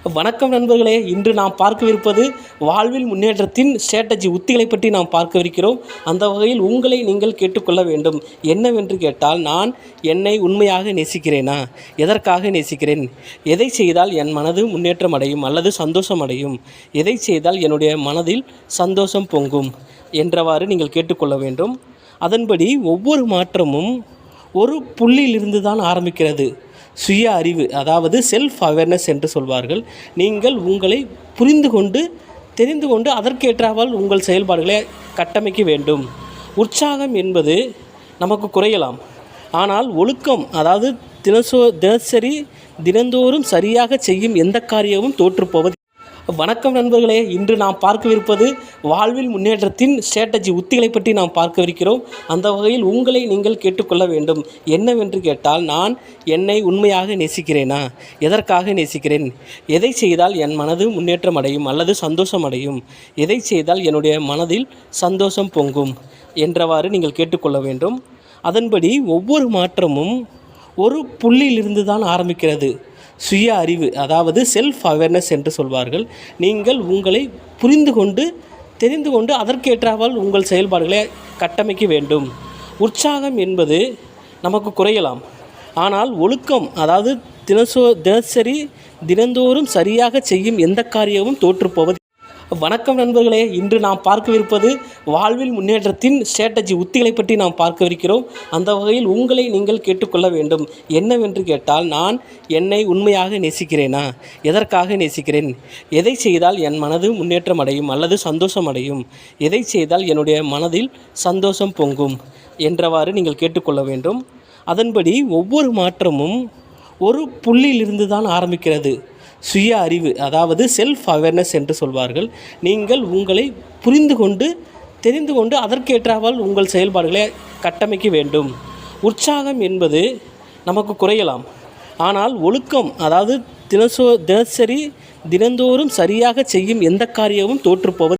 வணக்கம் நண்பர்களே, இன்று நாம் பார்க்கவிருப்பது வாழ்வில் முன்னேற்றத்தின் ஸ்ட்ராட்டஜி உத்திகளை பற்றி நாம் பார்க்கவிருக்கிறோம். அந்த வகையில் உங்களை நீங்கள் கேட்டுக்கொள்ள வேண்டும். என்னவென்று கேட்டால், நான் என்னை உண்மையாக நேசிக்கிறேனா? எதற்காக நேசிக்கிறேன்? எதை செய்தால் என் மனது முன்னேற்றம் அடையும் அல்லது சந்தோஷம் அடையும்? எதை செய்தால் என்னுடைய மனதில் சந்தோஷம் பொங்கும் என்றவாறு நீங்கள் கேட்டுக்கொள்ள வேண்டும். அதன்படி ஒவ்வொரு மாற்றமும் ஒரு புள்ளியிலிருந்து தான் ஆரம்பிக்கிறது. சுய அறிவு, அதாவது செல்ஃப் அவேர்னஸ் என்று சொல்வார்கள். நீங்கள் உங்களை புரிந்து கொண்டு தெரிந்து கொண்டு அதற்கேற்றாமல் உங்கள் செயல்பாடுகளை கட்டமைக்க வேண்டும். உற்சாகம் என்பது நமக்கு குறையலாம், ஆனால் ஒழுக்கம், அதாவது தினசரி தினந்தோறும் சரியாக செய்யும் எந்த காரியமும் தோற்றுப்போவது. வணக்கம் நண்பர்களே, இன்று நாம் பார்க்கவிருப்பது வாழ்வில் முன்னேற்றத்தின் ஸ்ட்ராட்டஜி உத்திகளை பற்றி நாம் பார்க்கவிருக்கிறோம். அந்த வகையில் உங்களை நீங்கள் கேட்டுக்கொள்ள வேண்டும். என்னவென்று கேட்டால், நான் என்னை உண்மையாக நேசிக்கிறேனா? எதற்காக நேசிக்கிறேன்? எதை செய்தால் என் மனது முன்னேற்றம் அடையும் அல்லது சந்தோஷம் அடையும்? எதை செய்தால் என்னுடைய மனதில் சந்தோஷம் பொங்கும் என்றவாறு நீங்கள் கேட்டுக்கொள்ள வேண்டும். அதன்படி ஒவ்வொரு மாற்றமும் ஒரு புள்ளியிலிருந்து தான் ஆரம்பிக்கிறது. சுய அறிவு, அதாவது செல்ஃப் அவேர்னஸ் என்று சொல்வார்கள். நீங்கள் உங்களை புரிந்து கொண்டு தெரிந்து கொண்டு அதற்கேற்றாமல் உங்கள் செயல்பாடுகளை கட்டமைக்க வேண்டும். உற்சாகம் என்பது நமக்கு குறையலாம், ஆனால் ஒழுக்கம், அதாவது தினசரி தினந்தோறும் சரியாக செய்யும் எந்த காரியமும் தோற்றுப்போவது. வணக்கம் நண்பர்களே, இன்று நாம் பார்க்கவிருப்பது வாழ்வில் முன்னேற்றத்தின் ஸ்ட்ராட்டஜி உத்திகளை பற்றி நாம் பார்க்கவிருக்கிறோம். அந்த வகையில் உங்களை நீங்கள் கேட்டுக்கொள்ள வேண்டும். என்னவென்று கேட்டால், நான் என்னை உண்மையாக நேசிக்கிறேனா? எதற்காக நேசிக்கிறேன்? எதை செய்தால் என் மனது முன்னேற்றம் அடையும் அல்லது சந்தோஷம் அடையும்? எதை செய்தால் என்னுடைய மனதில் சந்தோஷம் பொங்கும் என்றவாறு நீங்கள் கேட்டுக்கொள்ள வேண்டும். அதன்படி ஒவ்வொரு மாற்றமும் ஒரு புள்ளியிலிருந்து தான் ஆரம்பிக்கிறது. சுய அறிவு, அதாவது செல்ஃப் அவேர்னஸ் என்று சொல்வார்கள். நீங்கள் உங்களை புரிந்து கொண்டு தெரிந்து கொண்டு அதற்கேற்றாமல் உங்கள் செயல்பாடுகளை கட்டமைக்க வேண்டும். உற்சாகம் என்பது நமக்கு குறையலாம், ஆனால் ஒழுக்கம், அதாவது தினசரி தினந்தோறும் சரியாக செய்யும் எந்த காரியமும் தோற்றுப்போவது.